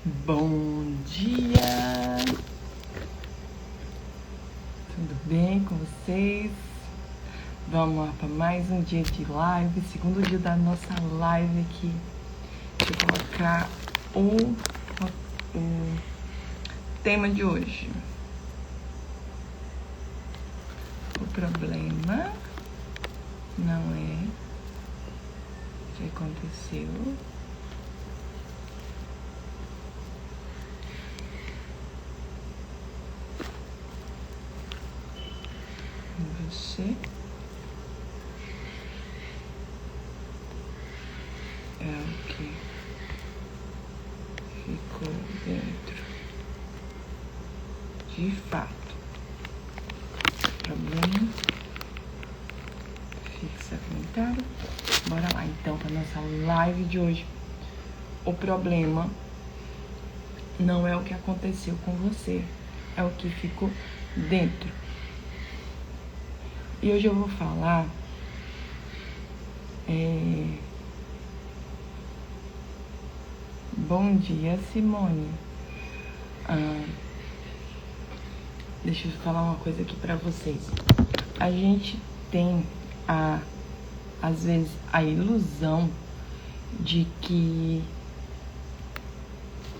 Bom dia! Tudo bem com vocês? Vamos lá para mais um dia de live, segundo dia da nossa live aqui. Deixa eu colocar o tema de hoje. O problema não é o que aconteceu, você é o que ficou dentro. De fato, problema, fixa comentário. Bora lá então para nossa live de hoje. O problema não é o que aconteceu com você, é o que ficou dentro. E hoje eu vou falar Bom dia, Simone. Deixa eu falar uma coisa aqui pra vocês. A gente tem às vezes a ilusão de que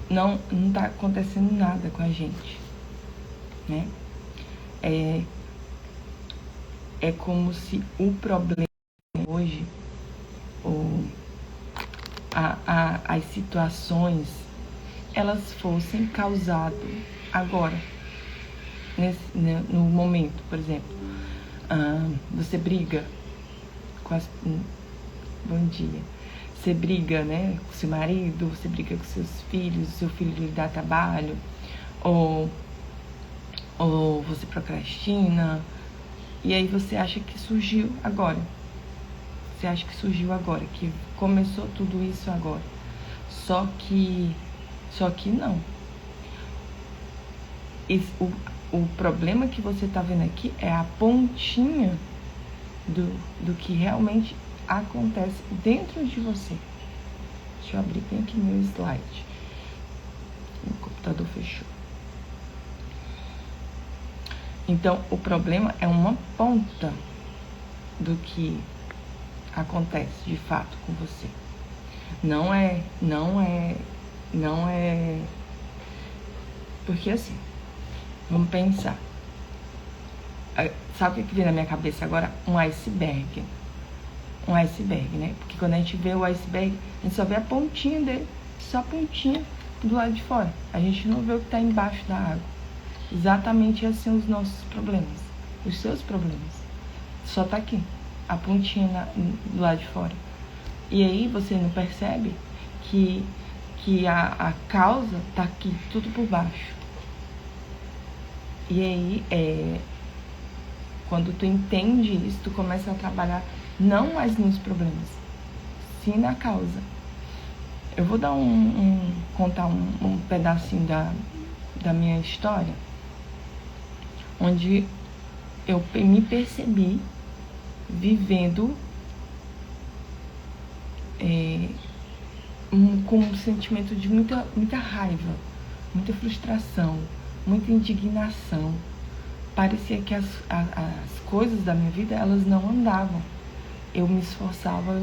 não tá acontecendo nada com a gente, né? É como se o problema hoje, ou as situações, elas fossem causadas agora, no momento. Por exemplo, você briga com bom dia. Você briga, né, com seu marido, você briga com seus filhos, seu filho lhe dá trabalho, ou você procrastina, e aí você acha que surgiu agora. Você acha que surgiu agora, que começou tudo isso agora. Só que não. O problema que você tá vendo aqui é a pontinha do que realmente acontece dentro de você. Deixa eu abrir bem aqui meu slide. O computador fechou. Então, o problema é uma ponta do que acontece de fato com você. Não é. Porque assim, vamos pensar. Sabe o que vem na minha cabeça agora? Um iceberg. Um iceberg, né? Porque quando a gente vê o iceberg, a gente só vê a pontinha dele, só a pontinha do lado de fora. A gente não vê o que está embaixo da água. Exatamente assim os nossos problemas, os seus problemas. Só tá aqui, a pontinha do lado de fora. E aí você não percebe que a causa tá aqui, tudo por baixo. E aí, quando tu entende isso, tu começa a trabalhar não mais nos problemas, sim na causa. Eu vou dar contar um pedacinho da minha história, onde eu me percebi vivendo com um sentimento de muita raiva, muita frustração, muita indignação. Parecia que as coisas da minha vida, elas não andavam. Eu me esforçava,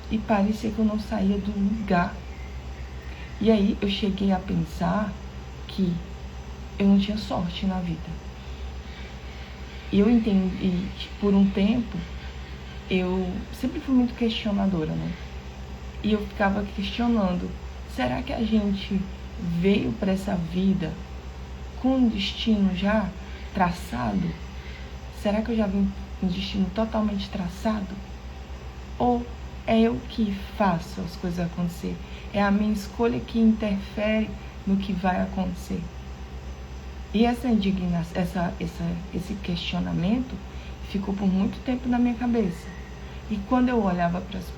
e parecia que eu não saía do lugar. E aí eu cheguei a pensar que eu não tinha sorte na vida. E eu entendi que por um tempo eu sempre fui muito questionadora, né? E eu ficava questionando, será que a gente veio para essa vida com um destino já traçado? Será que eu já vim com um destino totalmente traçado? Ou é eu que faço as coisas acontecer? É a minha escolha que interfere no que vai acontecer? E essa indignação, esse questionamento ficou por muito tempo na minha cabeça. E quando eu olhava para as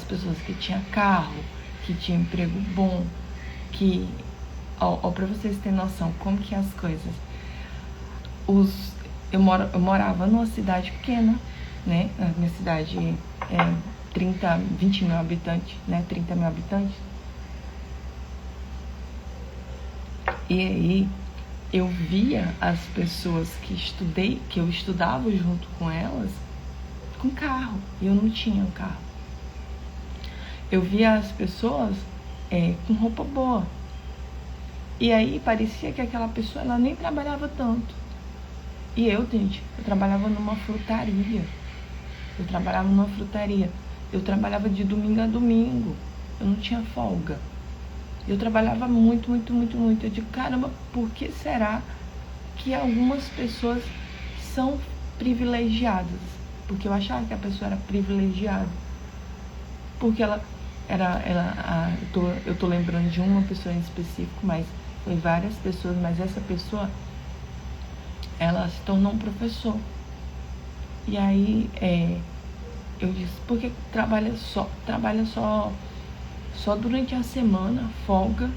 pessoas que tinham carro, que tinham emprego bom, para vocês terem noção como que é as coisas. Eu morava numa cidade pequena, né? A minha cidade 20 mil habitantes, né? 30 mil habitantes. E aí eu via as pessoas que eu estudava junto com elas, com carro. E eu não tinha um carro. Eu via as pessoas com roupa boa. E aí parecia que aquela pessoa, ela nem trabalhava tanto. E eu, gente, eu trabalhava numa frutaria. Eu trabalhava de domingo a domingo. Eu não tinha folga. Eu trabalhava muito, muito, muito, muito. Eu digo, caramba, por que será que algumas pessoas são privilegiadas? Porque eu achava que a pessoa era privilegiada. Porque eu tô lembrando de uma pessoa em específico, mas foi várias pessoas, mas essa pessoa, ela se tornou um professor. E aí, eu disse, porque trabalha só durante a semana, folga,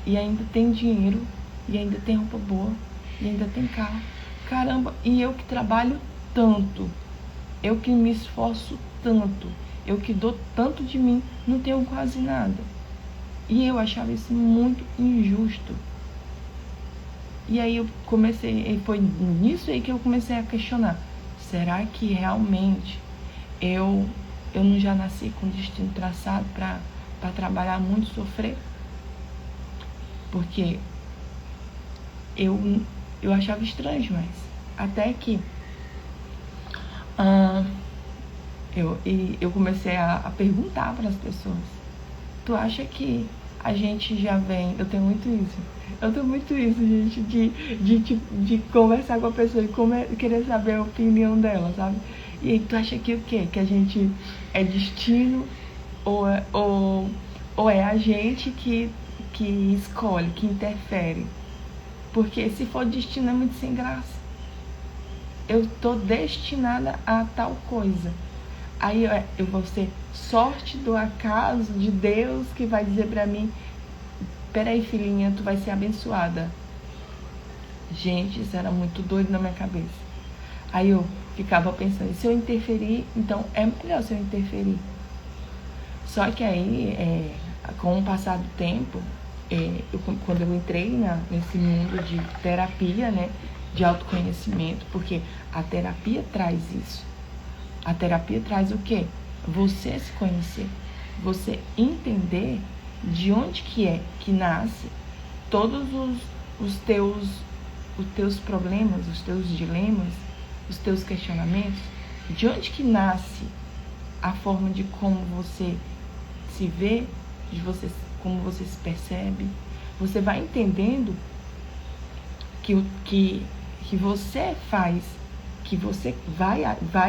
e ainda tem dinheiro, e ainda tem roupa boa, e ainda tem carro. Caramba, e eu que trabalho tanto, eu que me esforço tanto, eu que dou tanto de mim, não tenho quase nada. E eu achava isso muito injusto. E aí eu comecei, foi nisso aí que eu comecei a questionar. Será que realmente eu não já nasci com destino traçado para trabalhar muito, sofrer? Porque eu achava estranho, mas até que eu comecei a perguntar para as pessoas. Tu acha que a gente já vem... Eu tenho muito isso, gente, de conversar com a pessoa e querer saber a opinião dela, sabe? E aí, tu acha que o quê? Que a gente é destino ou é a gente que escolhe, que interfere? Porque se for destino é muito sem graça. Eu tô destinada a tal coisa. Aí eu vou ser sorte do acaso de Deus que vai dizer pra mim, peraí, filhinha, tu vai ser abençoada. Gente, isso era muito doido na minha cabeça. Aí eu ficava pensando, se eu interferir, então é melhor se eu interferir. Só que aí, com o passar do tempo, quando eu entrei nesse mundo de terapia, né, de autoconhecimento, porque a terapia traz isso. A terapia traz o quê? Você se conhecer, você entender de onde que nasce todos os teus problemas, os teus dilemas, os teus questionamentos, de onde que nasce a forma de como você se vê, como você se percebe. Você vai entendendo que você faz, que você vai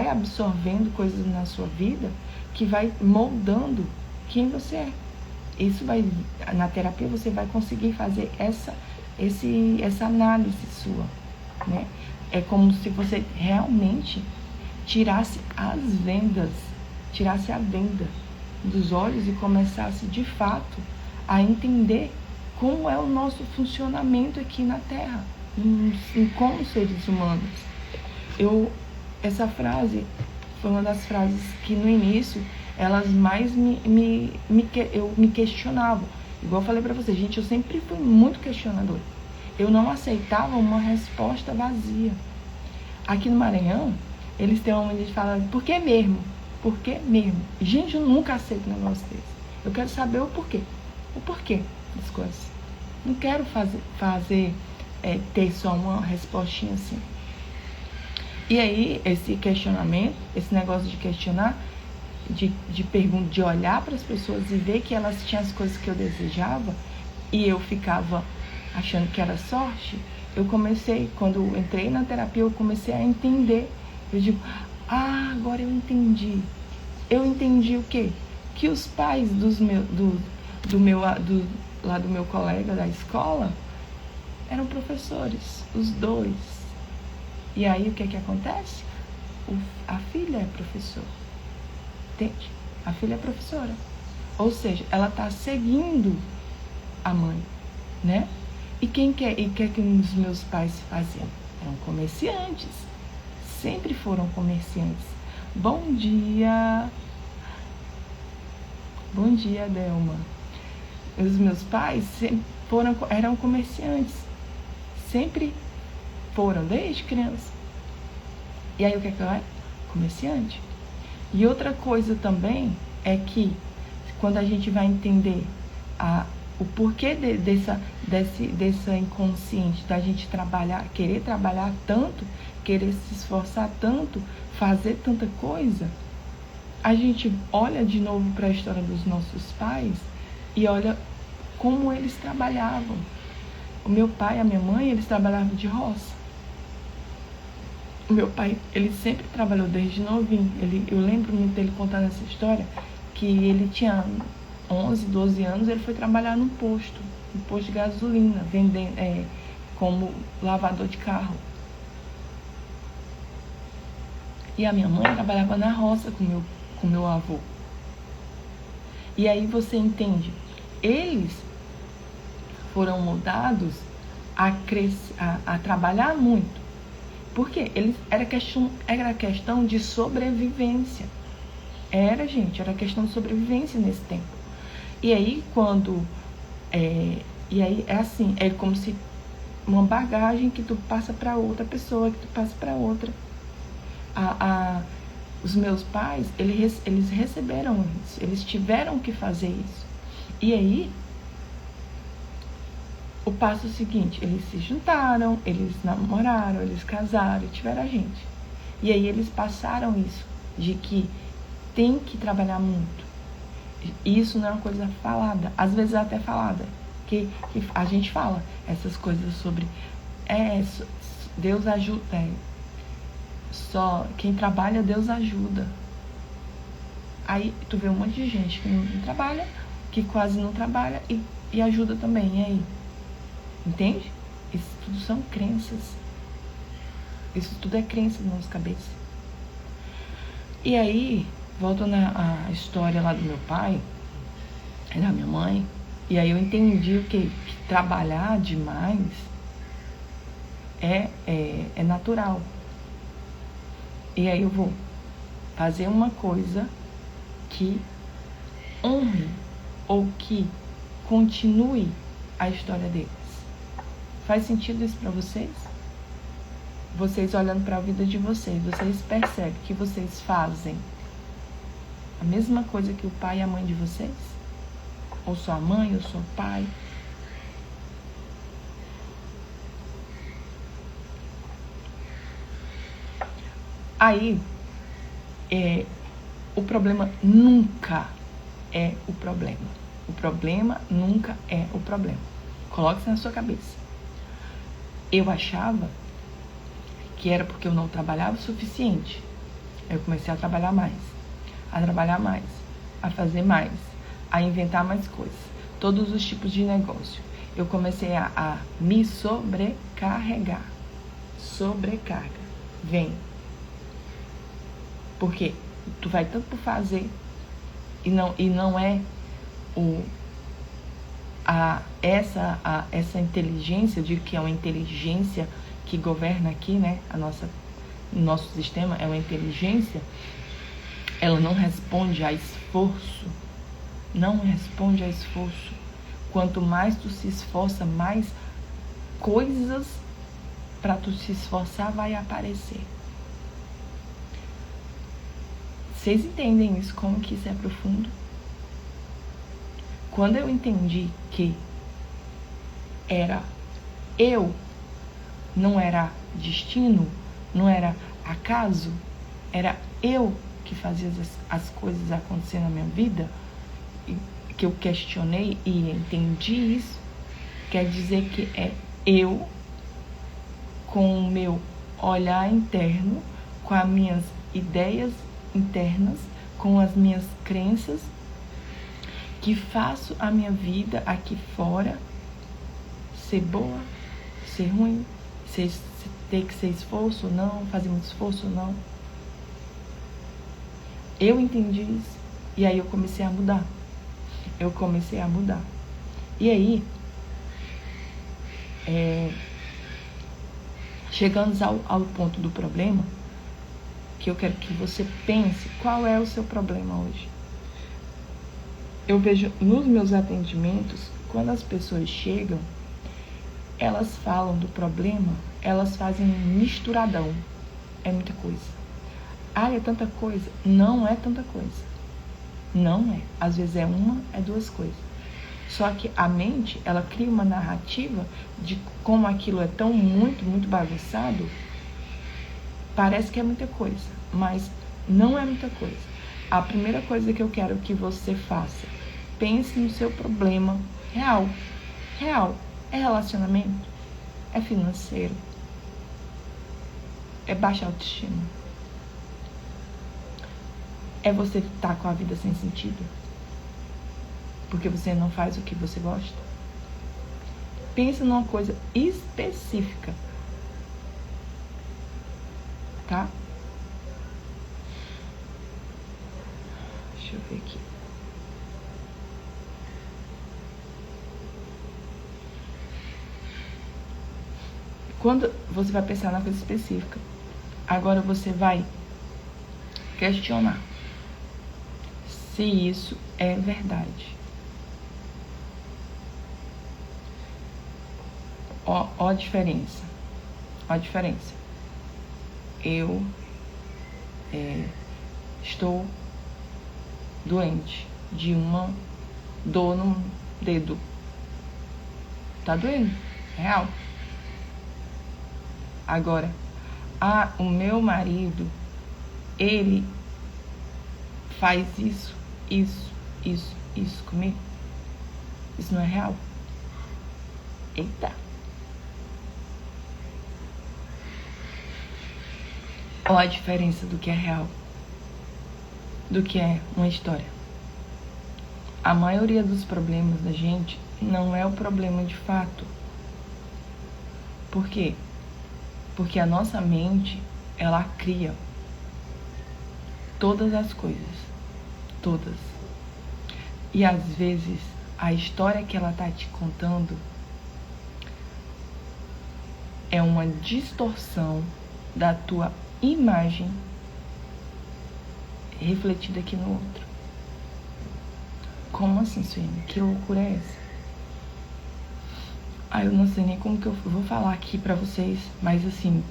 absorvendo coisas na sua vida que vai moldando quem você é. Isso na terapia você vai conseguir fazer essa análise sua, né? É como se você realmente tirasse a venda dos olhos e começasse de fato a entender como é o nosso funcionamento aqui na Terra, como seres humanos. Essa frase foi uma das frases que no início elas mais eu me questionava. Igual eu falei pra vocês, gente, eu sempre fui muito questionadora. Eu não aceitava uma resposta vazia. Aqui no Maranhão, eles têm uma mania de falar, por que mesmo? Por que mesmo? Gente, eu nunca aceito um negócio desse. Eu quero saber o porquê. O porquê das coisas. Não quero ter só uma respostinha assim. E aí, esse questionamento, esse negócio de questionar, de olhar para as pessoas e ver que elas tinham as coisas que eu desejava, e eu ficava achando que era sorte, quando eu entrei na terapia, eu comecei a entender. Eu digo, agora eu entendi. Eu entendi o quê? Que os pais do meu colega da escola eram professores, os dois. E aí o que acontece? A filha é professora. Entende? A filha é professora. Ou seja, ela está seguindo a mãe, né? E quem que os meus pais faziam? Eram comerciantes. Sempre foram comerciantes. Bom dia! Bom dia, Delma. Os meus pais eram comerciantes. Sempre foram, desde criança. E aí o que é que eu era? Comerciante. E outra coisa também é que quando a gente vai entender o porquê dessa inconsciente da gente querer trabalhar tanto, querer se esforçar tanto, fazer tanta coisa, a gente olha de novo para a história dos nossos pais e olha como eles trabalhavam. O meu pai e a minha mãe, eles trabalhavam de roça. O meu pai, ele sempre trabalhou desde novinho. Eu lembro muito dele contando essa história, que ele tinha 11, 12 anos, ele foi trabalhar no posto de gasolina, vendendo, como lavador de carro. E a minha mãe trabalhava na roça com meu avô. E aí você entende, eles foram moldados a trabalhar muito. Por quê? Era questão de sobrevivência. Era questão de sobrevivência nesse tempo. E aí, é como se uma bagagem que tu passa para outra pessoa, que tu passa para outra. Os meus pais, eles receberam isso, eles tiveram que fazer isso. E aí, o passo seguinte, eles se juntaram, eles namoraram, eles casaram e tiveram a gente. E aí eles passaram isso, de que tem que trabalhar muito. Isso não é uma coisa falada, às vezes é até falada, que a gente fala essas coisas sobre Deus ajuda, só quem trabalha, Deus ajuda. Aí tu vê um monte de gente que não trabalha, que quase não trabalha e ajuda também, e aí? Entende? Isso tudo são crenças. Isso tudo é crença na nossa cabeça. E aí, voltando à história lá do meu pai e da minha mãe, e aí eu entendi que trabalhar demais é natural. E aí eu vou fazer uma coisa que honre ou que continue a história deles. Faz sentido isso para vocês? Vocês olhando para a vida de vocês percebem que vocês fazem a mesma coisa que o pai e a mãe de vocês? Ou sua mãe, ou seu pai? Aí, o problema nunca é o problema. O problema nunca é o problema. Coloque isso na sua cabeça. Eu achava que era porque eu não trabalhava o suficiente. Eu comecei a trabalhar mais, a fazer mais, a inventar mais coisas. Todos os tipos de negócio. Eu comecei a me sobrecarregar. Sobrecarga. Vem. Porque tu vai tanto por fazer e não é essa inteligência, eu digo que é uma inteligência que governa aqui, né? Nosso sistema é uma inteligência, ela não responde a esforço. Não responde a esforço. Quanto mais tu se esforça, mais coisas para tu se esforçar vai aparecer. Vocês entendem isso? Como que isso é profundo? Quando eu entendi que não era destino, não era acaso, era eu que fazia as coisas acontecer na minha vida, que eu questionei e entendi isso, quer dizer que é eu, com o meu olhar interno, com as minhas ideias internas, com as minhas crenças, que faço a minha vida aqui fora ser boa, ser ruim, ter que ser esforço ou não, fazer muito esforço ou não. Eu entendi isso. E aí eu comecei a mudar. E aí, chegando ao ponto do problema, que eu quero que você pense, qual é o seu problema hoje? eu vejo nos meus atendimentos, quando as pessoas chegam, elas falam do problema, elas fazem um misturadão. É muita coisa. Ah, é tanta coisa? Não é tanta coisa. Não é. Às vezes é uma, é duas coisas. Só que a mente, ela cria uma narrativa de como aquilo é tão muito bagunçado, parece que é muita coisa, mas não é muita coisa. A primeira coisa que eu quero que você faça, pense no seu problema real. Real. É relacionamento? É financeiro? É baixa autoestima? É você estar com a vida sem sentido? Porque você não faz o que você gosta? Pensa numa coisa específica. Tá? Deixa eu ver aqui. Quando você vai pensar na coisa específica, agora você vai questionar se isso é verdade. Ó a diferença. Ó a diferença. Eu estou doente de uma dor no dedo. Tá doendo? Real. Agora, o meu marido, ele faz isso comigo. Isso não é real. Eita. Olha a diferença do que é real, do que é uma história. A maioria dos problemas da gente não é o problema de fato. Por quê? Porque a nossa mente, ela cria todas as coisas. Todas. E às vezes, a história que ela tá te contando é uma distorção da tua imagem refletida aqui no outro. Como assim, Suene? Que loucura é essa? Eu não sei nem como que eu vou falar aqui pra vocês, mas assim,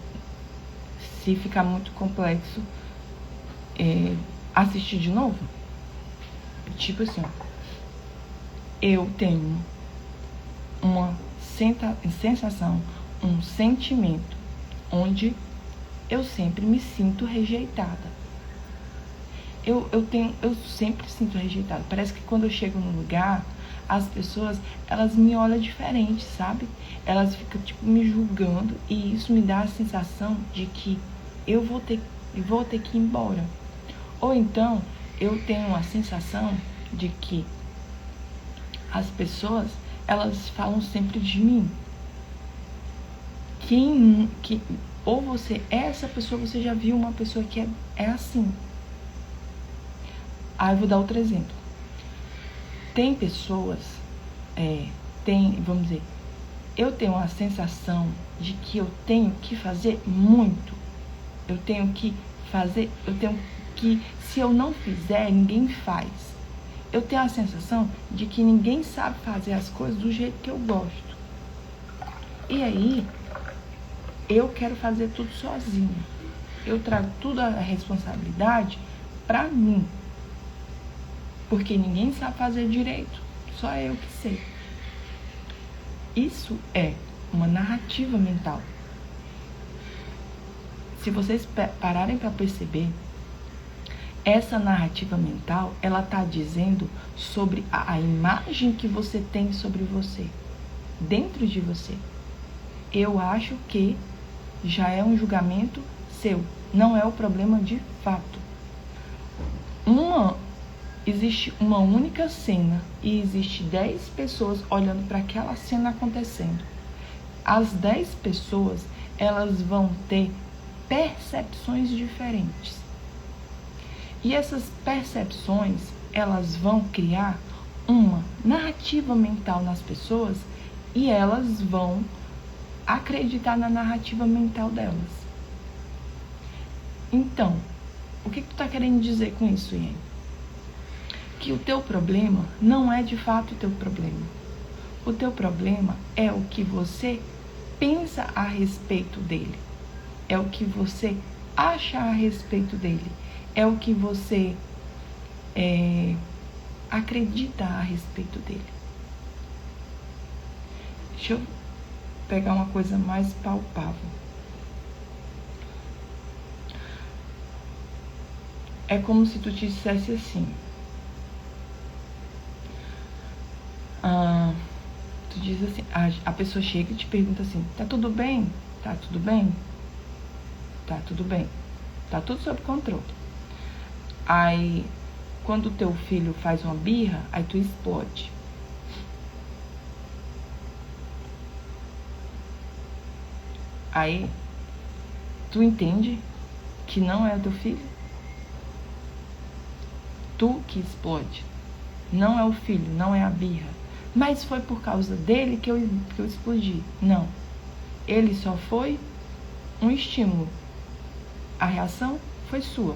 se ficar muito complexo, assistir de novo. Tipo assim, eu tenho uma sensação, um sentimento onde eu sempre me sinto rejeitada. Eu sempre sinto rejeitada. Parece que quando eu chego num lugar, as pessoas, elas me olham diferente, sabe? Elas ficam, tipo, me julgando, e isso me dá a sensação de que eu vou ter que ir embora. Ou então, eu tenho a sensação de que as pessoas, elas falam sempre de mim. Ou você é essa pessoa, você já viu uma pessoa que é assim. Eu vou dar outro exemplo. Tem pessoas, vamos dizer, eu tenho a sensação de que eu tenho que fazer muito. Eu tenho que, se eu não fizer, ninguém faz. Eu tenho a sensação de que ninguém sabe fazer as coisas do jeito que eu gosto. E aí, eu quero fazer tudo sozinha. Eu trago tudo a responsabilidade pra mim. Porque ninguém sabe fazer direito. Só eu que sei. Isso é uma narrativa mental. Se vocês pararem para perceber, essa narrativa mental, ela tá dizendo sobre a imagem que você tem sobre você, dentro de você. Eu acho que já é um julgamento seu, não é o problema de fato. Existe uma única cena e existe 10 pessoas olhando para aquela cena acontecendo. As 10 pessoas, elas vão ter percepções diferentes. E essas percepções, elas vão criar uma narrativa mental nas pessoas e elas vão acreditar na narrativa mental delas. Então, o que tu tá querendo dizer com isso, Ian? que o teu problema não é de fato o teu problema. O teu problema é o que você pensa a respeito dele. É o que você acha a respeito dele. É o que você acredita a respeito dele. Deixa eu pegar uma coisa mais palpável. É como se tu te dissesse assim. Tu diz assim, a pessoa chega e te pergunta assim, tá tudo bem? Tá tudo bem? Tá tudo bem. Tá tudo sob controle. Aí, quando o teu filho faz uma birra, aí tu explode. Aí, tu entende que não é o teu filho? Tu que explode. Não é o filho, não é a birra. Mas foi por causa dele que eu explodi. Não. Ele só foi um estímulo. A reação foi sua.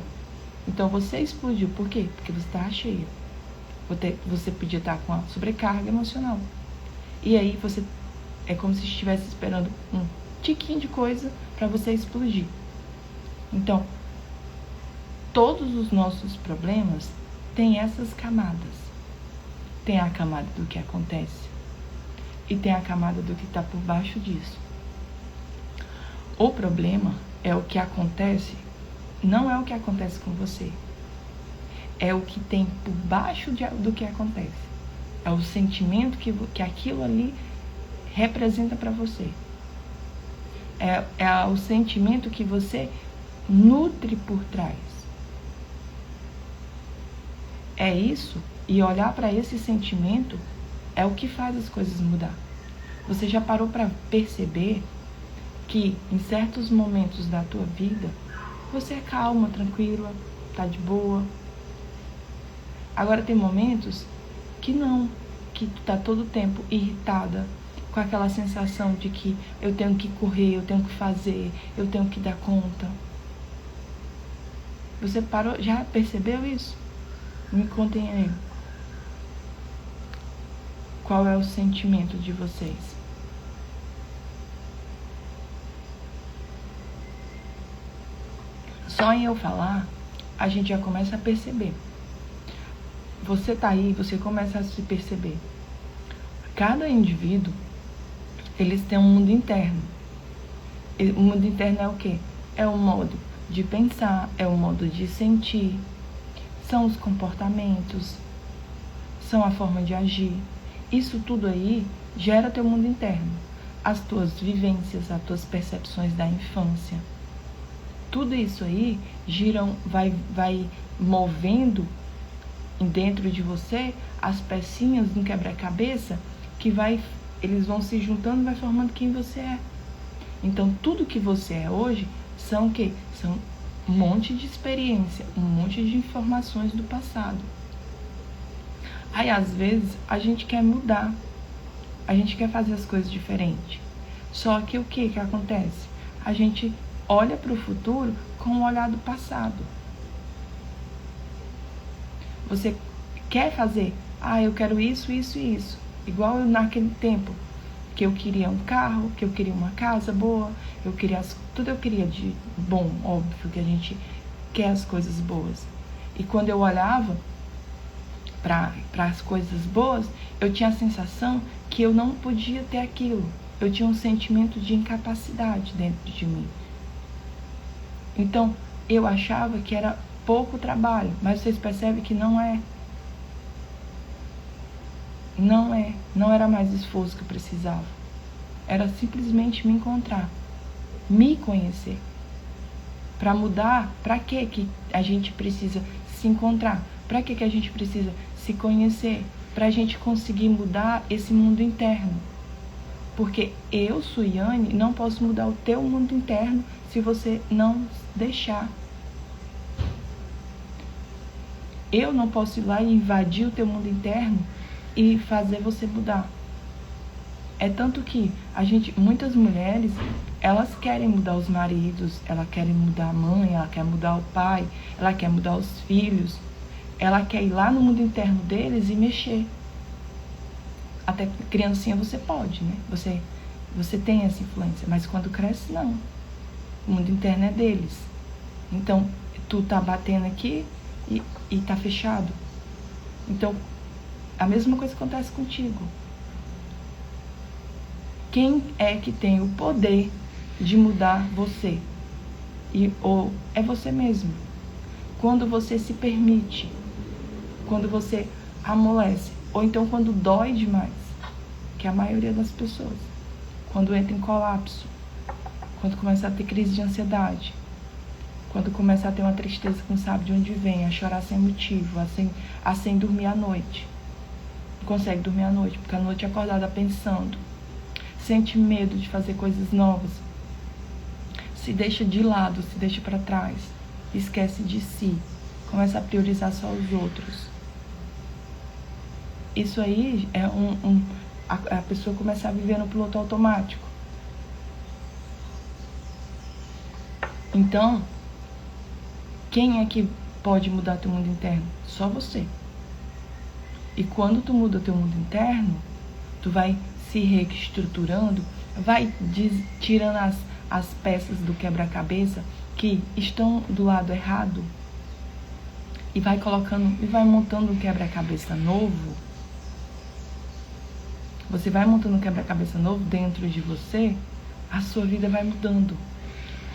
Então você explodiu. Por quê? Porque você estava cheia. Você podia estar com a sobrecarga emocional. E aí você é como se estivesse esperando um tiquinho de coisa para você explodir. Então, todos os nossos problemas têm essas camadas. Tem a camada do que acontece e tem a camada do que está por baixo disso. O problema é o que acontece, não é o que acontece com você. É o que tem por baixo do que acontece. É o sentimento que aquilo ali representa para você. É o sentimento que você nutre por trás. É isso, e olhar para esse sentimento é o que faz as coisas mudar. Você já parou para perceber que em certos momentos da tua vida você é calma, tranquila, tá de boa? Agora tem momentos que não, que tu tá todo o tempo irritada, com aquela sensação de que eu tenho que correr, eu tenho que fazer, eu tenho que dar conta. Você parou, já percebeu isso? Me contem aí. Qual é o sentimento de vocês? Só em eu falar, a gente já começa a perceber. Você tá aí, você começa a se perceber. Cada indivíduo, eles têm um mundo interno. O mundo interno é o quê? É o modo de pensar, é o modo de sentir, são os comportamentos, são a forma de agir. Isso tudo aí gera teu mundo interno. As tuas vivências, as tuas percepções da infância. Tudo isso aí vai movendo dentro de você as pecinhas de um quebra-cabeça que eles vão se juntando e vai formando quem você é. Então, tudo que você é hoje são o quê? São um monte de experiência, um monte de informações do passado. Aí, às vezes, a gente quer mudar. A gente quer fazer as coisas diferentes. Só que o que acontece? A gente olha para o futuro com o olhar do passado. Você quer fazer? Eu quero isso, isso e isso. Igual eu naquele tempo, que eu queria um carro, que eu queria uma casa boa, tudo eu queria de bom, óbvio que a gente quer as coisas boas. E quando eu olhava para as coisas boas, eu tinha a sensação que eu não podia ter aquilo. Eu tinha um sentimento de incapacidade dentro de mim. Então, eu achava que era pouco trabalho, mas vocês percebem que não é. Não era mais esforço que eu precisava. Era simplesmente me encontrar, me conhecer. Para mudar, para que a gente precisa se encontrar? Para que a gente precisa se conhecer? Para a gente conseguir mudar esse mundo interno. Porque eu, Suiane, não posso mudar o teu mundo interno se você não deixar. Eu não posso ir lá e invadir o teu mundo interno e fazer você mudar. É tanto que muitas mulheres, elas querem mudar os maridos, elas querem mudar a mãe, ela quer mudar o pai, ela quer mudar os filhos. ela quer ir lá no mundo interno deles e mexer. Até criancinha você pode, né? Você tem essa influência, mas quando cresce, não. O mundo interno é deles. Então, tu tá batendo aqui e tá fechado. Então, a mesma coisa acontece contigo. Quem é que tem o poder de mudar você? Ou é você mesmo. Quando você se permite, quando você amolece, ou então quando dói demais, que é a maioria das pessoas, quando entra em colapso, quando começa a ter crise de ansiedade, quando começa a ter uma tristeza que não sabe de onde vem, a chorar sem motivo, a sem dormir à noite. Não consegue dormir à noite, porque a noite é acordada pensando, sente medo de fazer coisas novas, se deixa de lado, se deixa para trás, esquece de si, começa a priorizar só os outros. Isso aí é a pessoa começar a viver no piloto automático. Então, quem é que pode mudar teu mundo interno? Só você. E quando tu muda teu mundo interno, tu vai se reestruturando, vai tirando as peças do quebra-cabeça que estão do lado errado e vai colocando e vai montando um quebra-cabeça novo. Você vai montando um quebra-cabeça novo dentro de você, a sua vida vai mudando.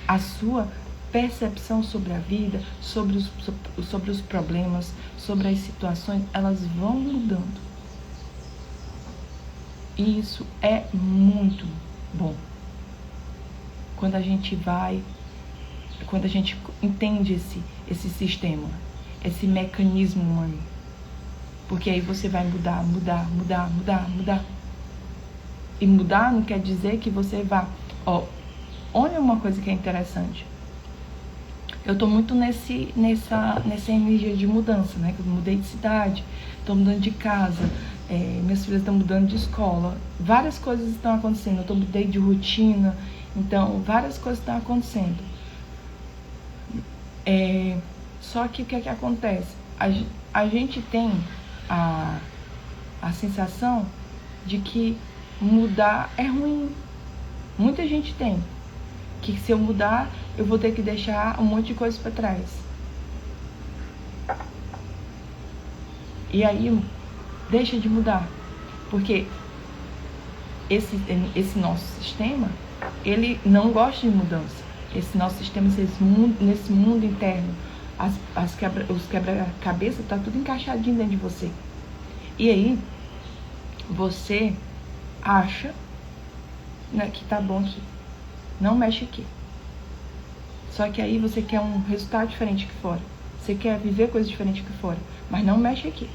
A sua percepção sobre a vida, sobre os problemas, sobre as situações, elas vão mudando. E isso é muito bom. Quando a gente entende esse sistema, esse mecanismo humano. Porque aí você vai mudar. E mudar não quer dizer que você vá... olha uma coisa que é interessante. Eu tô muito nessa energia de mudança, né? Eu mudei de cidade, tô mudando de casa, minhas filhas estão mudando de escola. Várias coisas estão acontecendo. Eu mudei de rotina, então várias coisas estão acontecendo. Só que o que é que acontece? A gente tem a sensação de que mudar é ruim. Muita gente tem. Que se eu mudar, eu vou ter que deixar um monte de coisa para trás. E aí, deixa de mudar. Porque esse nosso sistema, ele não gosta de mudança. Esse nosso sistema, nesse mundo interno, os quebra-cabeça, tá tudo encaixadinho dentro de você. E aí, você acha, né, que tá bom aqui. Não mexe aqui. Só que aí você quer um resultado diferente aqui fora. Você quer viver coisas diferentes aqui fora. Mas não mexe aqui.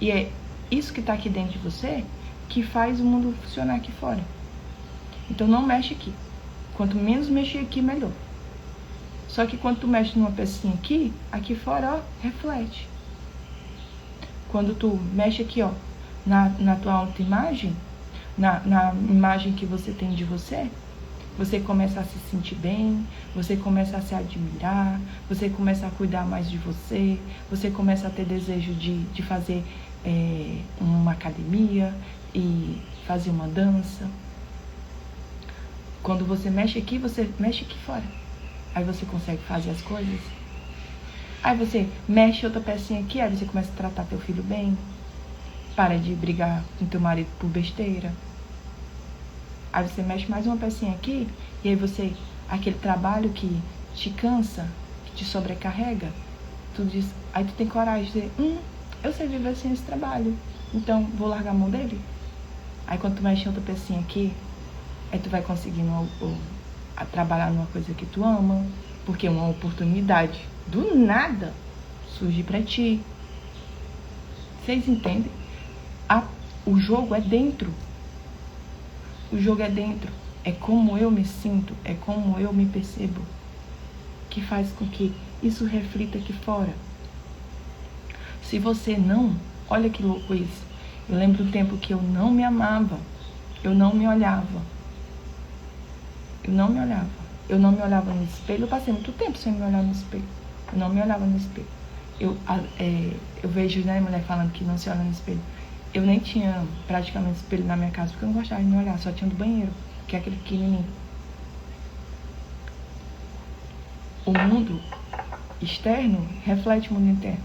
E é isso que tá aqui dentro de você que faz o mundo funcionar aqui fora. Então não mexe aqui. Quanto menos mexer aqui, melhor. Só que quando tu mexe numa pecinha aqui fora, reflete. Quando tu mexe aqui, na tua autoimagem, na imagem que você tem de você, você começa a se sentir bem, você começa a se admirar, você começa a cuidar mais de você, você começa a ter desejo de fazer uma academia e fazer uma dança. Quando você mexe aqui aqui fora. Aí você consegue fazer as coisas. Aí você mexe outra pecinha aqui, aí você começa a tratar teu filho bem. Para de brigar com teu marido por besteira. Aí você mexe mais uma pecinha aqui, e aí aquele trabalho que te cansa, que te sobrecarrega, aí tu tem coragem de dizer, eu sei viver sem esse trabalho, então vou largar a mão dele. Aí quando tu mexe em outra pecinha aqui, aí tu vai conseguindo trabalhar numa coisa que tu ama, porque uma oportunidade do nada surge pra ti. Vocês entendem? O jogo é dentro. O jogo é dentro. É como eu me sinto, é como eu me percebo, que faz com que isso reflita aqui fora. Se você não... Olha que louco isso. Eu lembro do tempo que eu não me amava. Eu não me olhava. Eu não me olhava. Eu não me olhava no espelho. Eu passei muito tempo sem me olhar no espelho. Eu não me olhava no espelho. eu vejo, né, mulher falando que não se olha no espelho. Eu nem tinha praticamente espelho na minha casa, porque eu não gostava de me olhar, só tinha do banheiro, que é aquele pequenininho. O mundo externo reflete o mundo interno.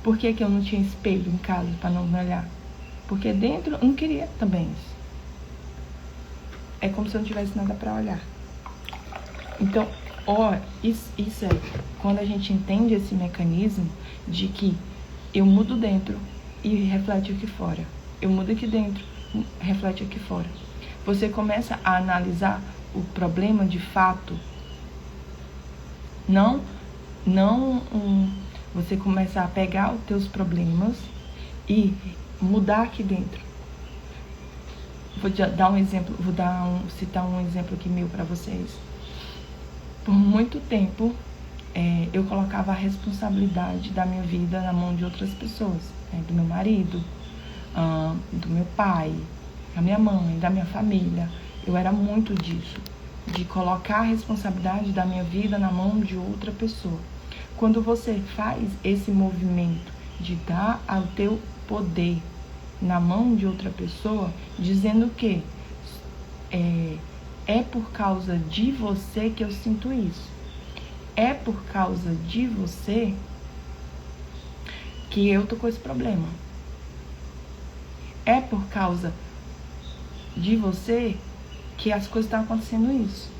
Por que eu não tinha espelho em casa para não me olhar? Porque dentro eu não queria também isso. É como se eu não tivesse nada para olhar. Então, isso é quando a gente entende esse mecanismo de que eu mudo dentro e reflete aqui fora. Eu mudo aqui dentro, reflete aqui fora. Você começa a analisar o problema de fato. Você começa a pegar os teus problemas e mudar aqui dentro. Vou dar um exemplo, citar um exemplo aqui meu para vocês. Por muito tempo, eu colocava a responsabilidade da minha vida na mão de outras pessoas, do meu marido, do meu pai, da minha mãe, da minha família. Eu era muito disso, de colocar a responsabilidade da minha vida na mão de outra pessoa. Quando você faz esse movimento de dar o teu poder na mão de outra pessoa, dizendo que é por causa de você que eu sinto isso. É por causa de você que eu tô com esse problema. É por causa de você que as coisas estão acontecendo isso.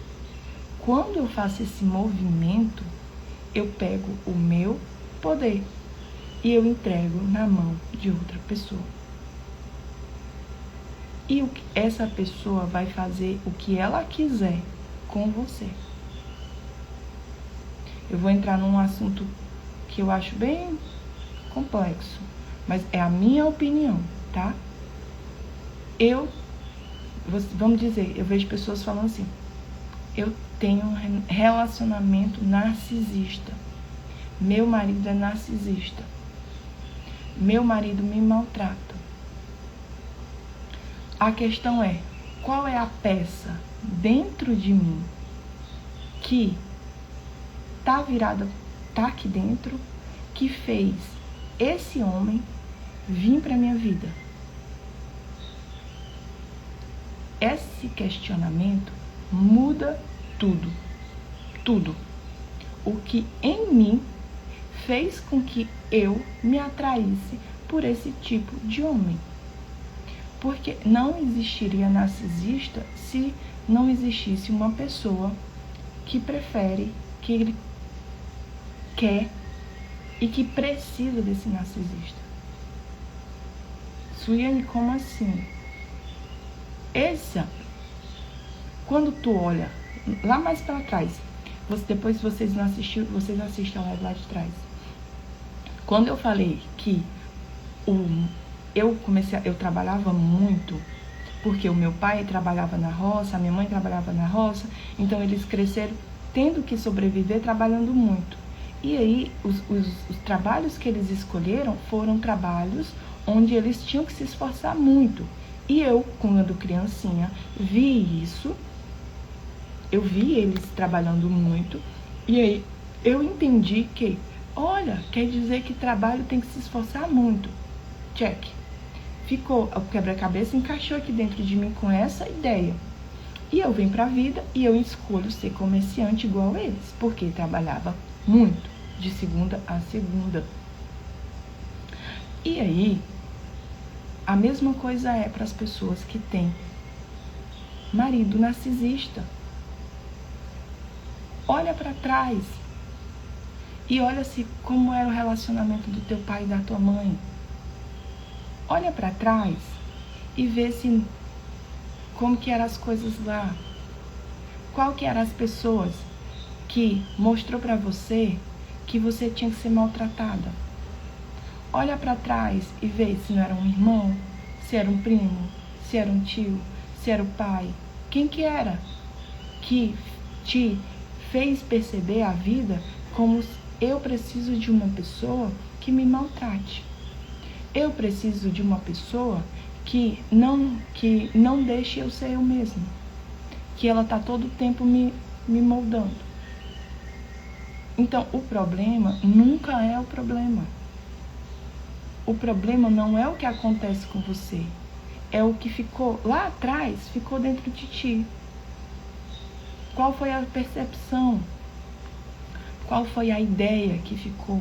Quando eu faço esse movimento, eu pego o meu poder e eu entrego na mão de outra pessoa. E essa pessoa vai fazer o que ela quiser com você. Eu vou entrar num assunto que eu acho bem complexo, mas é a minha opinião, tá? Vamos dizer, eu vejo pessoas falando assim, eu tenho um relacionamento narcisista. Meu marido é narcisista. Meu marido me maltrata. A questão é, qual é a peça dentro de mim que tá aqui dentro, que fez esse homem vir para minha vida? Esse questionamento muda tudo. Tudo. O que em mim fez com que eu me atraísse por esse tipo de homem. Porque não existiria narcisista se não existisse uma pessoa que prefere, que ele quer e que precisa desse narcisista. Suiane, como assim? Quando tu olha lá mais para trás, depois vocês não assistiram, vocês assistem a live lá de trás. Quando eu falei que eu trabalhava muito, porque o meu pai trabalhava na roça, a minha mãe trabalhava na roça, então eles cresceram tendo que sobreviver trabalhando muito. E aí, os trabalhos que eles escolheram foram trabalhos onde eles tinham que se esforçar muito. E eu, quando criancinha, vi isso, eu vi eles trabalhando muito, e aí eu entendi que, olha, quer dizer que trabalho tem que se esforçar muito. Check. Ficou, o quebra-cabeça encaixou aqui dentro de mim com essa ideia. E eu venho pra vida e eu escolho ser comerciante igual eles, porque trabalhava muito, de segunda a segunda. E aí, a mesma coisa é para as pessoas que têm marido narcisista. Olha para trás e olha-se como era o relacionamento do teu pai e da tua mãe. Olha para trás e vê se como que eram as coisas lá. Qual que eram as pessoas que mostrou para você que você tinha que ser maltratada. Olha para trás e vê se não era um irmão, se era um primo, se era um tio, se era o pai. Quem que era que te fez perceber a vida como eu preciso de uma pessoa que me maltrate. Eu preciso de uma pessoa que não deixe eu ser eu mesma. Que ela está todo o tempo me moldando. Então, o problema nunca é o problema. O problema não é o que acontece com você. É o que ficou lá atrás, ficou dentro de ti. Qual foi a percepção? Qual foi a ideia que ficou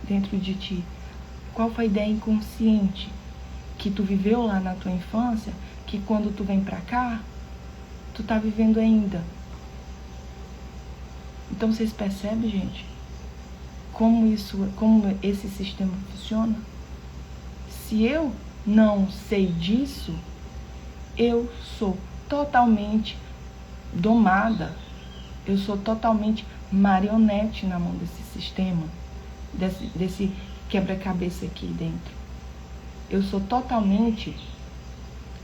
dentro de ti? Qual foi a ideia inconsciente que tu viveu lá na tua infância, que quando tu vem pra cá, tu tá vivendo ainda? Então vocês percebem, gente, como esse sistema funciona? Se eu não sei disso, eu sou totalmente domada, eu sou totalmente marionete na mão desse sistema, desse quebra-cabeça aqui dentro. Eu sou totalmente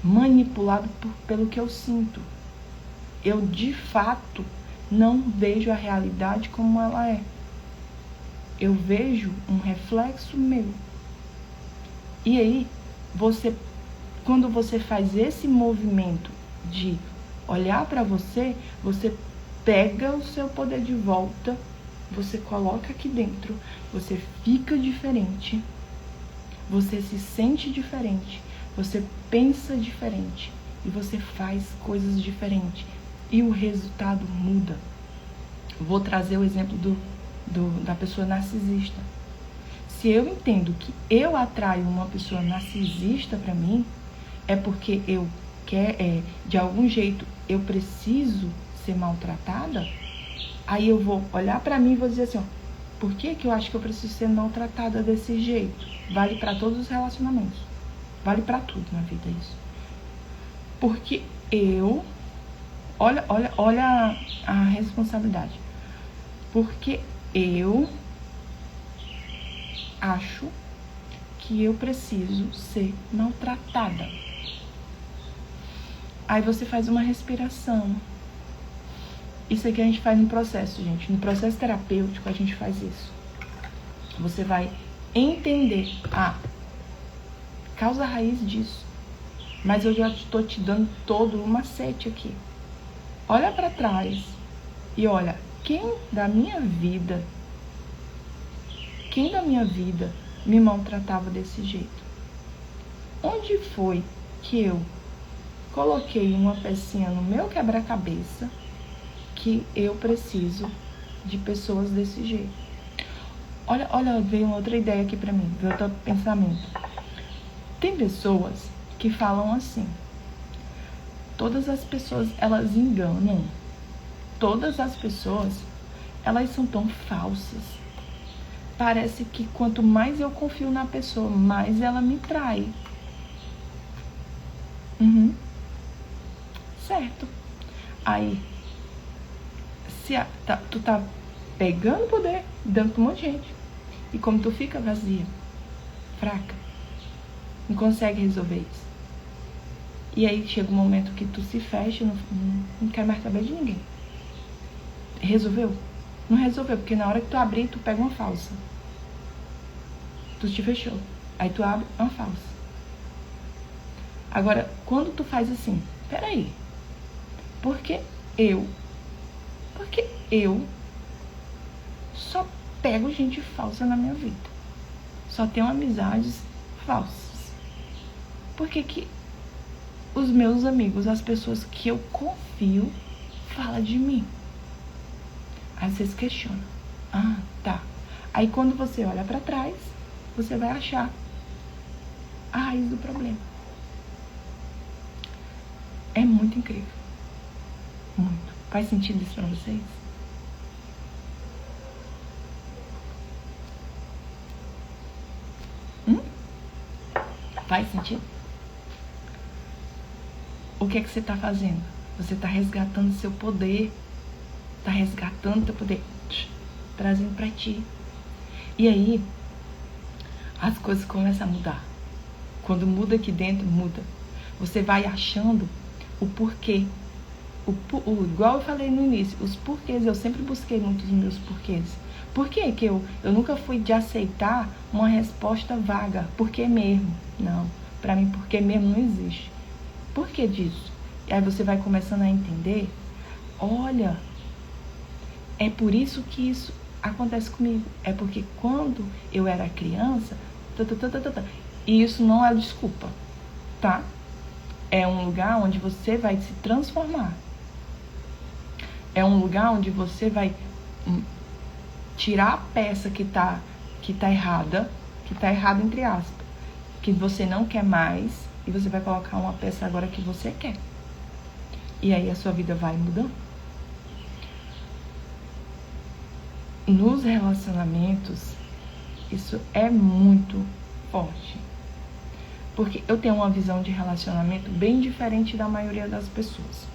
manipulado pelo que eu sinto. Eu, de fato, não vejo a realidade como ela é. Eu vejo um reflexo meu. E aí, quando você faz esse movimento de olhar para você, você pega o seu poder de volta, você coloca aqui dentro, você fica diferente, você se sente diferente, você pensa diferente e você faz coisas diferentes e o resultado muda. Vou trazer o exemplo da pessoa narcisista. Se eu entendo que eu atraio uma pessoa narcisista para mim, é porque de algum jeito eu preciso ser maltratada, aí eu vou olhar para mim e vou dizer assim, ó, por que eu acho que eu preciso ser maltratada desse jeito? Vale para todos os relacionamentos. Vale para tudo na vida isso. Porque olha a responsabilidade. Porque eu acho que eu preciso ser maltratada. Aí você faz uma respiração. Isso aqui a gente faz no processo, gente. No processo terapêutico a gente faz isso. Você vai entender a causa raiz disso. Mas eu já estou te dando todo um macete aqui. Olha para trás e olha, quem da minha vida me maltratava desse jeito? Onde foi que eu coloquei uma pecinha no meu quebra-cabeça que eu preciso de pessoas desse jeito? Olha, veio uma outra ideia aqui pra mim, veio outro pensamento. Tem pessoas que falam assim, todas as pessoas, elas enganam. Todas as pessoas, elas são tão falsas. Parece que quanto mais eu confio na pessoa, mais ela me trai. Certo. Aí, tu tá pegando poder, dando pra um monte de gente. E como tu fica vazia, fraca, não consegue resolver isso. E aí chega um momento que tu se fecha, não quer mais saber de ninguém. Resolveu? Não resolveu, porque na hora que tu abrir, tu pega uma falsa. Tu te fechou. Aí tu abre uma falsa. Agora, quando tu faz assim, peraí, porque eu só pego gente falsa na minha vida. Só tenho amizades falsas. Por que os meus amigos, as pessoas que eu confio, falam de mim? Aí você se questiona. Ah, tá. Aí quando você olha pra trás, você vai achar a raiz do problema. É muito incrível. Muito. Faz sentido isso pra vocês? Faz sentido? O que é que você tá fazendo? Você tá resgatando seu poder. Tá resgatando teu poder. Trazendo pra ti. E aí, as coisas começam a mudar. Quando muda aqui dentro, muda. Você vai achando o porquê. Igual eu falei no início, os porquês, eu sempre busquei muitos meus porquês. Por que que eu nunca fui de aceitar uma resposta vaga? Por que mesmo? Não, pra mim, por que mesmo não existe. Por que disso? E aí você vai começando a entender, olha, é por isso que isso acontece comigo. É porque quando eu era criança, e isso não é desculpa, tá? É um lugar onde você vai se transformar. É um lugar onde você vai tirar a peça que tá errada entre aspas, que você não quer mais, e você vai colocar uma peça agora que você quer. E aí a sua vida vai mudando. Nos relacionamentos, isso é muito forte. Porque eu tenho uma visão de relacionamento bem diferente da maioria das pessoas.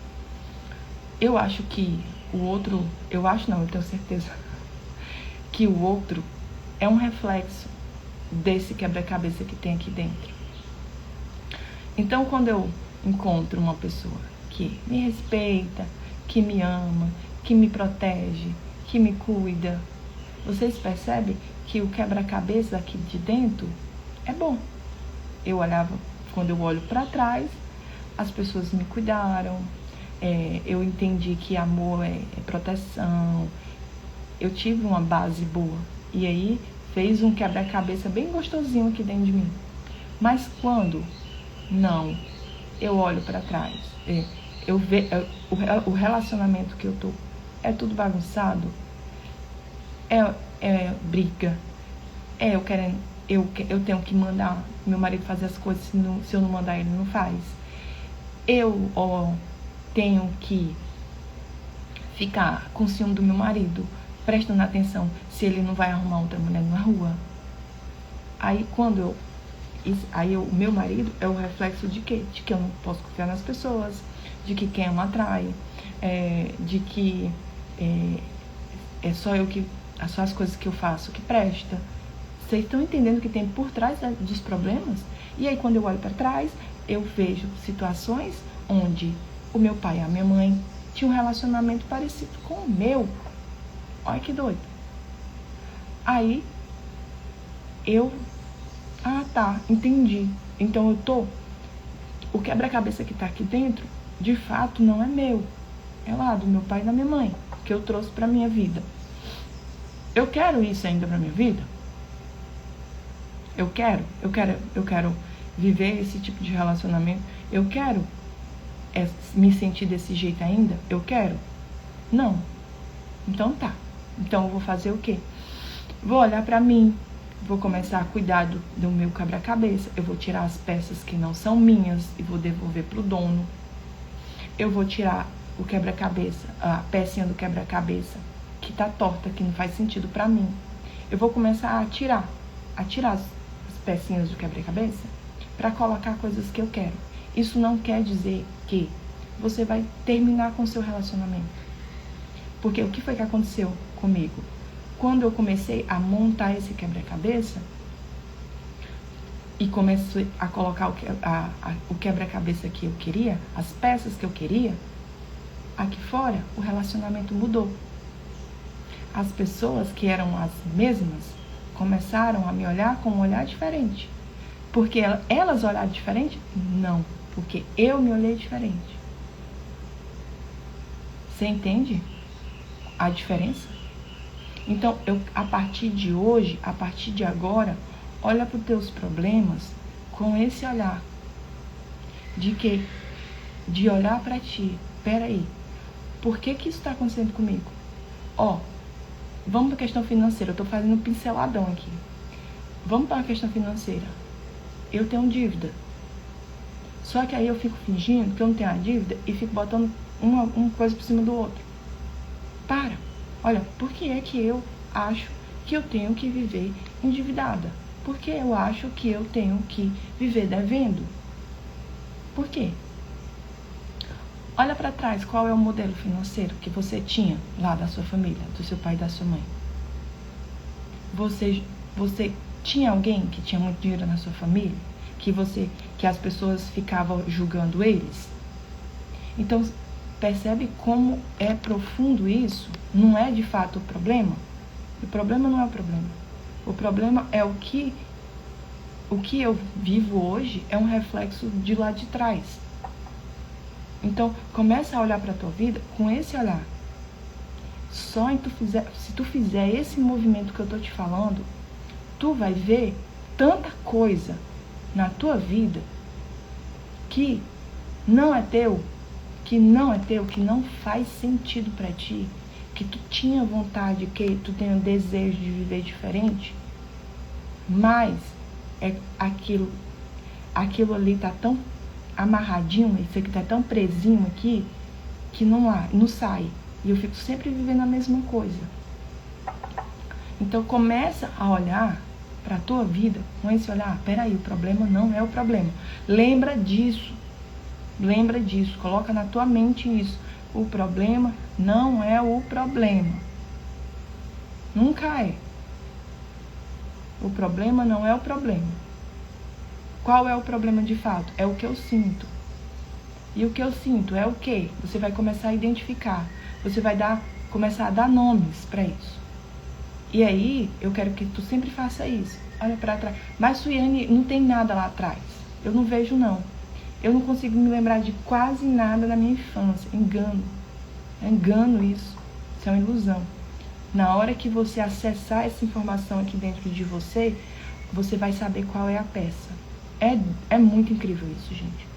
Eu acho que o outro... Eu tenho certeza que o outro é um reflexo desse quebra-cabeça que tem aqui dentro. Então, quando eu encontro uma pessoa que me respeita, que me ama, que me protege, que me cuida, vocês percebem que o quebra-cabeça aqui de dentro é bom. Quando eu olho para trás, as pessoas me cuidaram, eu entendi que amor é proteção, eu tive uma base boa, e aí fez um quebra-cabeça bem gostosinho aqui dentro de mim. Mas quando não, eu olho para trás, eu vejo o relacionamento que eu tô, é tudo bagunçado, é briga, eu tenho que mandar meu marido fazer as coisas, se eu não mandar ele não faz. Eu tenho que ficar com ciúme do meu marido, prestando atenção se ele não vai arrumar outra mulher na rua. Aí o meu marido é o reflexo de quê? De que eu não posso confiar nas pessoas, de que quem ama atrai, de que é só as coisas que eu faço que presta. Vocês estão entendendo o que tem por trás dos problemas? E aí, quando eu olho para trás, eu vejo situações onde o meu pai e a minha mãe tinham um relacionamento parecido com o meu. Olha que doido. Aí, entendi. Então, o quebra-cabeça que está aqui dentro, de fato, não é meu. É lá do meu pai e da minha mãe, que eu trouxe para minha vida. Eu quero isso ainda para minha vida? Eu quero viver esse tipo de relacionamento. Eu quero me sentir desse jeito ainda? Eu quero? Não. Então tá. Então eu vou fazer o quê? Vou olhar pra mim, vou começar a cuidar do meu quebra-cabeça. Eu vou tirar as peças que não são minhas e vou devolver pro dono. Eu vou tirar o quebra-cabeça, a pecinha do quebra-cabeça que tá torta, que não faz sentido pra mim. Eu vou começar a tirar as pecinhas do quebra-cabeça para colocar coisas que eu quero. Isso não quer dizer que você vai terminar com o seu relacionamento. Porque o que foi que aconteceu comigo? Quando eu comecei a montar esse quebra-cabeça e comecei a colocar o quebra-cabeça que eu queria, as peças que eu queria, aqui fora o relacionamento mudou. As pessoas que eram as mesmas começaram a me olhar com um olhar diferente. Porque elas olharam diferente? Não, porque eu me olhei diferente. Você entende a diferença? Então, a partir de hoje, a partir de agora, olha para os teus problemas com esse olhar. De olhar para ti. Peraí, por que isso está acontecendo comigo? Vamos para a questão financeira. Eu estou fazendo um pinceladão aqui. Vamos para a questão financeira. Eu tenho dívida. Só que aí eu fico fingindo que eu não tenho a dívida e fico botando uma coisa por cima do outro. Olha, por que é que eu acho que eu tenho que viver endividada? Por que eu acho que eu tenho que viver devendo? Por quê? Olha para trás, qual é o modelo financeiro que você tinha lá da sua família, do seu pai e da sua mãe? Você tinha alguém que tinha muito dinheiro na sua família? Que as pessoas ficavam julgando eles? Então, percebe como é profundo isso? Não é de fato o problema? O problema não é o problema. O problema é o que eu vivo hoje é um reflexo de lá de trás. Então, começa a olhar para a tua vida com esse olhar. Só se tu fizer esse movimento que eu tô te falando, tu vai ver tanta coisa na tua vida que não é teu, que não faz sentido pra ti, que tu tinha vontade, que tu tem um desejo de viver diferente, mas aquilo ali tá tão amarradinho, isso aqui tá tão presinho aqui, que não sai. E eu fico sempre vivendo a mesma coisa. Então começa a olhar pra tua vida com esse olhar, peraí, o problema não é o problema. Lembra disso, coloca na tua mente isso. O problema não é o problema. Nunca é. O problema não é o problema. Qual é o problema de fato? É o que eu sinto. E o que eu sinto é o quê? Você vai começar a identificar. Você vai começar a dar nomes para isso. E aí, eu quero que tu sempre faça isso. Olha para trás. Mas, Suiane, não tem nada lá atrás. Eu não vejo, não. Eu não consigo me lembrar de quase nada na minha infância. Engano isso. Isso é uma ilusão. Na hora que você acessar essa informação aqui dentro de você, você vai saber qual é a peça. É muito incrível isso, gente.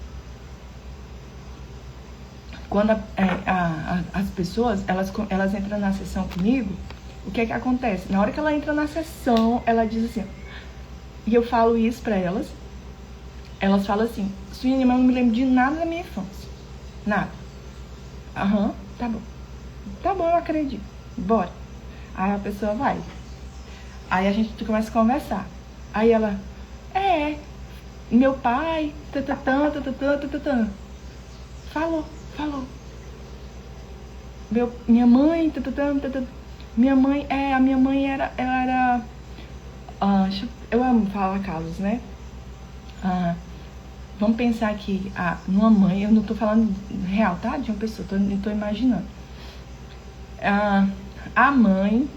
Quando as pessoas, elas entram na sessão comigo, o que é que acontece? Na hora que ela entra na sessão, ela diz assim, e eu falo isso pra elas falam assim, Suiane, mas eu não me lembro de nada da minha infância. Nada. Aham, tá bom. Tá bom, eu acredito. Bora. Aí a pessoa vai. Aí a gente começa a conversar. Aí ela, meu pai, falou. Minha mãe, a minha mãe era eu amo falar casos, né? Vamos pensar aqui, numa mãe, eu não tô falando real, tá? De uma pessoa, eu tô imaginando. A mãe,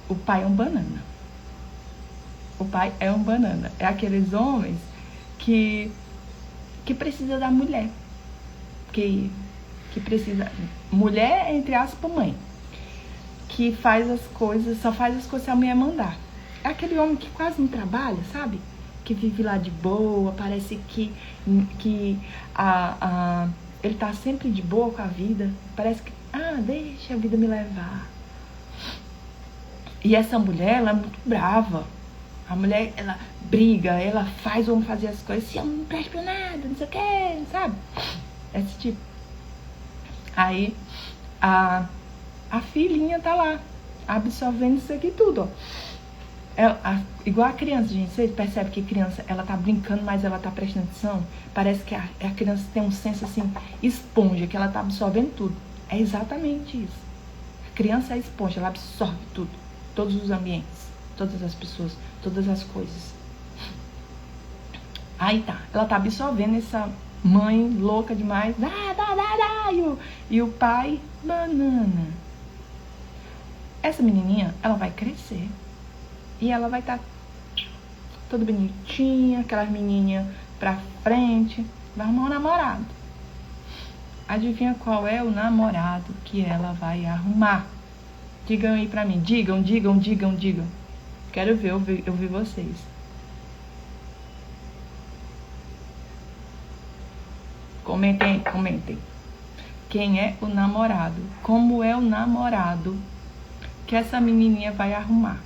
o pai é um banana. O pai é um banana. É aqueles homens que precisa da mulher. Que precisa... Mulher, entre aspas, mãe. Que faz as coisas, só faz as coisas se a mulher mandar. É aquele homem que quase não trabalha, sabe? Que vive lá de boa, parece que ele tá sempre de boa com a vida. Parece que, deixa a vida me levar. E essa mulher, ela é muito brava. A mulher, ela briga, ela faz o homem fazer as coisas. Se eu não presto pra nada, não sei o que, sabe? Esse tipo. Aí, a filhinha tá lá, absorvendo isso aqui tudo, ó. Igual a criança, gente. Você percebe que a criança, ela tá brincando, mas ela tá prestando atenção? Parece que a criança tem um senso, assim, esponja, que ela tá absorvendo tudo. É exatamente isso. A criança é esponja, ela absorve tudo. Todos os ambientes, todas as pessoas, todas as coisas. Aí tá, ela tá absorvendo essa mãe louca demais. E o pai, banana. Essa menininha, ela vai crescer. E ela vai estar toda bonitinha, aquelas menininhas pra frente. Vai arrumar um namorado. Adivinha qual é o namorado que ela vai arrumar? Digam aí pra mim. Digam. Quero ver, eu vi vocês. Comentem. Quem é o namorado? Como é o namorado que essa menininha vai arrumar?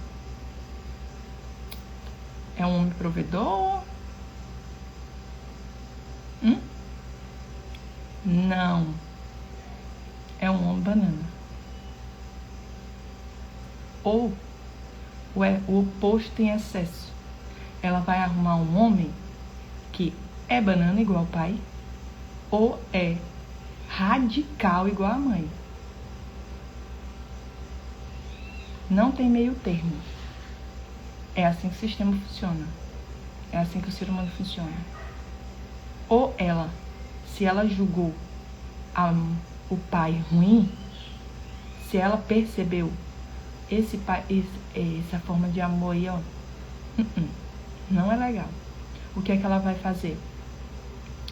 É um homem provedor? Não. É um homem banana. Ou o oposto em excesso. Ela vai arrumar um homem que é banana igual o pai, ou é radical igual a mãe. Não tem meio termo. É assim que o sistema funciona. É assim que o ser humano funciona. Ou ela, se ela julgou o pai ruim, se ela percebeu essa forma de amor aí, ó, não é legal. O que é que ela vai fazer?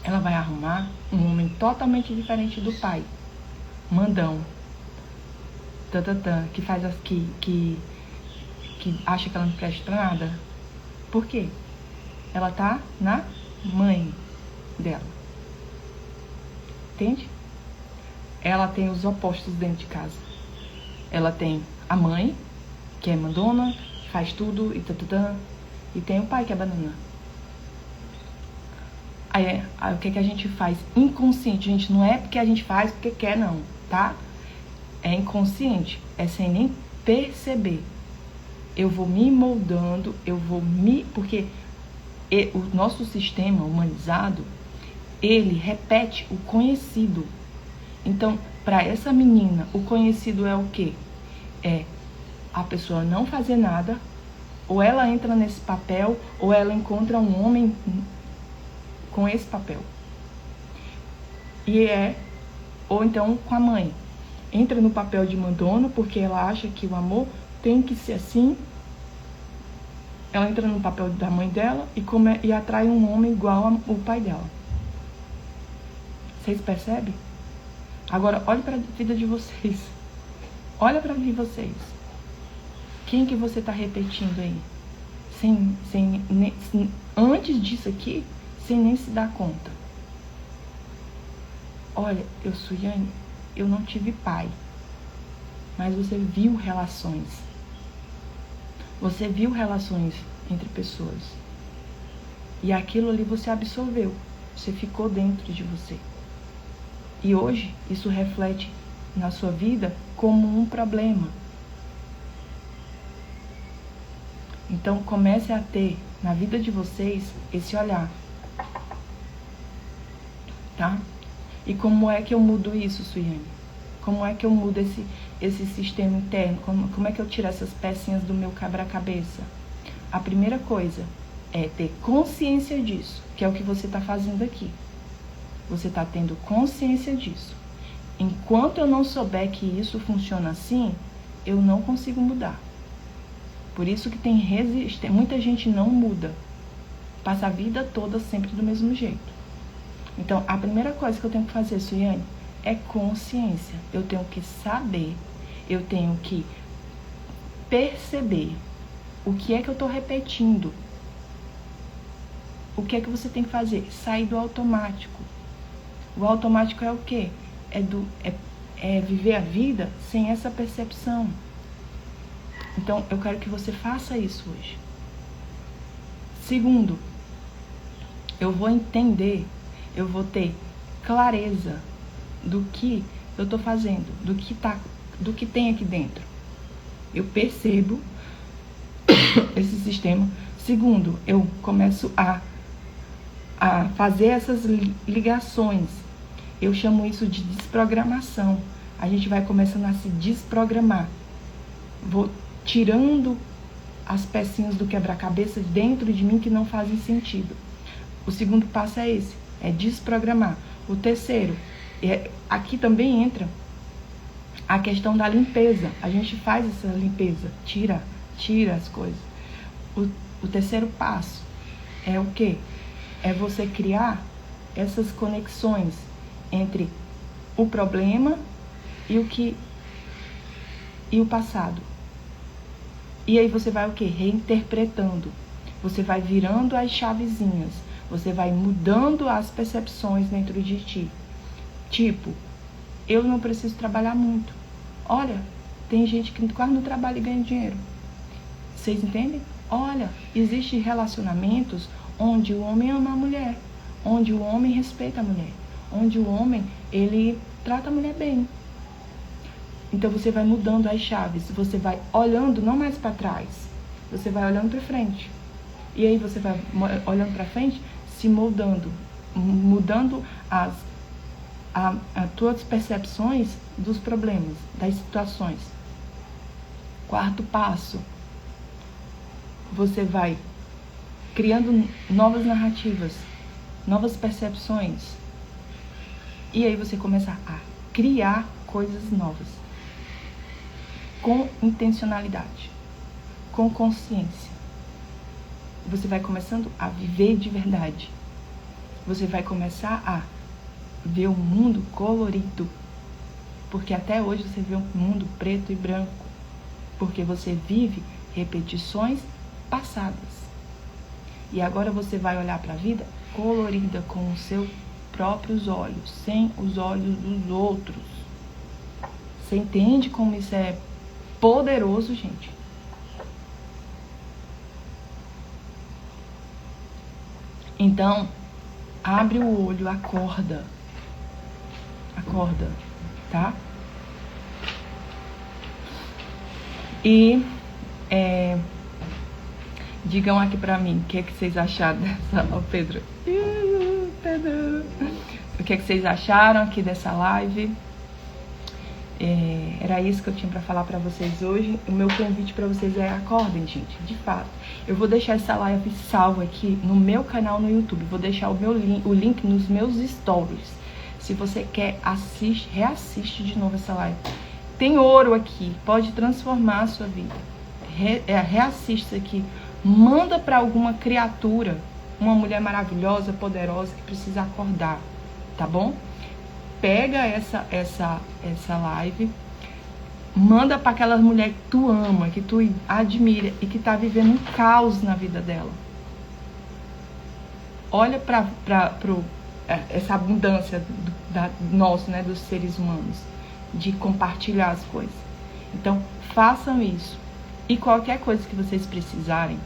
Ela vai arrumar um homem totalmente diferente do pai. Mandão. que faz as que acha que ela não presta pra nada. Por quê? Ela tá na mãe dela. Entende? Ela tem os opostos dentro de casa. Ela tem a mãe, que é mandona, faz tudo e tem o pai que é banana. Aí o que a gente faz? Inconsciente, gente, não é porque a gente faz porque quer, não, tá? É inconsciente, é sem nem perceber. Eu vou me moldando, porque o nosso sistema humanizado, ele repete o conhecido. Então, para essa menina, o conhecido é o quê? É a pessoa não fazer nada, ou ela entra nesse papel, ou ela encontra um homem com esse papel. Ou então com a mãe. Entra no papel de mandona, porque ela acha que o amor tem que ser assim. Ela entra no papel da mãe dela e atrai um homem igual ao pai dela. Vocês percebem? Agora, olhe para a vida de vocês. Olha para a vida de vocês. Quem que você está repetindo aí? Antes disso aqui, sem nem se dar conta. Olha, eu sou Yane, eu não tive pai. Mas você viu relações. Você viu relações entre pessoas. E aquilo ali você absorveu. Você ficou dentro de você. E hoje, isso reflete na sua vida como um problema. Então, comece a ter na vida de vocês esse olhar. Tá? E como é que eu mudo isso, Suiane? Como é que eu mudo esse sistema interno? Como é que eu tiro essas pecinhas do meu quebra-cabeça? A primeira coisa é ter consciência disso, que é o que você está fazendo aqui. Você está tendo consciência disso. Enquanto eu não souber que isso funciona assim, eu não consigo mudar. Por isso que muita gente não muda. Passa a vida toda sempre do mesmo jeito. Então, a primeira coisa que eu tenho que fazer, Suiane, é consciência. Eu tenho que saber, eu tenho que perceber o que é que eu estou repetindo. O que é que você tem que fazer? Sair do automático. O automático é o quê? É viver a vida sem essa percepção. Então, eu quero que você faça isso hoje. Segundo, eu vou entender, eu vou ter clareza do que eu estou fazendo, do que tem aqui dentro. Eu percebo esse sistema. Segundo, eu começo a fazer essas ligações. Eu chamo isso de desprogramação. A gente vai começando a se desprogramar. Vou tirando as pecinhas do quebra-cabeça dentro de mim que não fazem sentido. O segundo passo é esse, é desprogramar. O terceiro, aqui também entra a questão da limpeza. A gente faz essa limpeza, tira as coisas. O terceiro passo é o quê? É você criar essas conexões entre o problema e o passado. E aí você vai o quê? Reinterpretando. Você vai virando as chavezinhas. Você vai mudando as percepções dentro de ti. Tipo, eu não preciso trabalhar muito. Olha, tem gente que quase não trabalha e ganha dinheiro. Vocês entendem? Olha, existem relacionamentos onde o homem ama a mulher, onde o homem respeita a mulher, onde o homem, ele trata a mulher bem. Então você vai mudando as chaves, você vai olhando não mais para trás, você vai olhando para frente. E aí você vai olhando para frente, se moldando, mudando as tuas percepções dos problemas, das situações. Quarto passo, você vai criando novas narrativas, novas percepções. E aí você começa a criar coisas novas. Com intencionalidade, com consciência. Você vai começando a viver de verdade. Você vai começar a ver o mundo colorido. porque até hoje você vê um mundo preto e branco, porque você vive repetições passadas. E agora você vai olhar para a vida colorida com os seus próprios olhos, sem os olhos dos outros. Você entende como isso é poderoso, gente? Então, abre o olho, acorda. Acorda, tá? E digam aqui pra mim o que vocês acharam dessa... Ó, Pedro. Pedro. O que vocês acharam aqui dessa live? Era isso que eu tinha pra falar pra vocês hoje. O meu convite pra vocês é acordem, gente, de fato. Eu vou deixar essa live salva aqui no meu canal no YouTube. Vou deixar o link nos meus stories. Se você quer, reassiste de novo essa live. Tem ouro aqui, pode transformar a sua vida. Reassiste isso aqui. Manda pra alguma criatura, uma mulher maravilhosa, poderosa, que precisa acordar, tá bom? Pega essa live, manda para aquela mulher que tu ama, que tu admira e que tá vivendo um caos na vida dela. Olha para essa abundância nosso, né, dos seres humanos, de compartilhar as coisas. Então, façam isso. E qualquer coisa que vocês precisarem,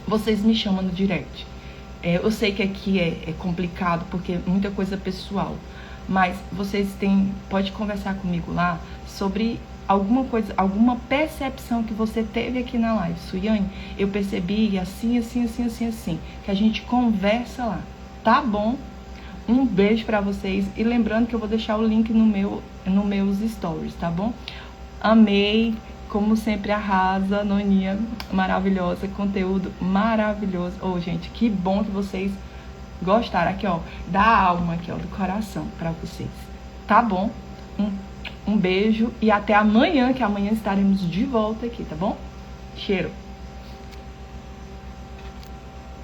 vocês me chamam no direct. Eu sei que aqui é complicado, porque é muita coisa pessoal. Mas vocês pode conversar comigo lá sobre alguma coisa, alguma percepção que você teve aqui na live. Suiane, eu percebi assim, que a gente conversa lá, tá bom? Um beijo pra vocês e lembrando que eu vou deixar o link no meus stories, tá bom? Amei, como sempre arrasa, Noninha, maravilhosa, conteúdo maravilhoso. Gente, que bom que vocês gostaram aqui, ó, da alma aqui, ó, do coração pra vocês, tá bom? Um beijo e até amanhã, que amanhã estaremos de volta aqui, tá bom? Cheiro!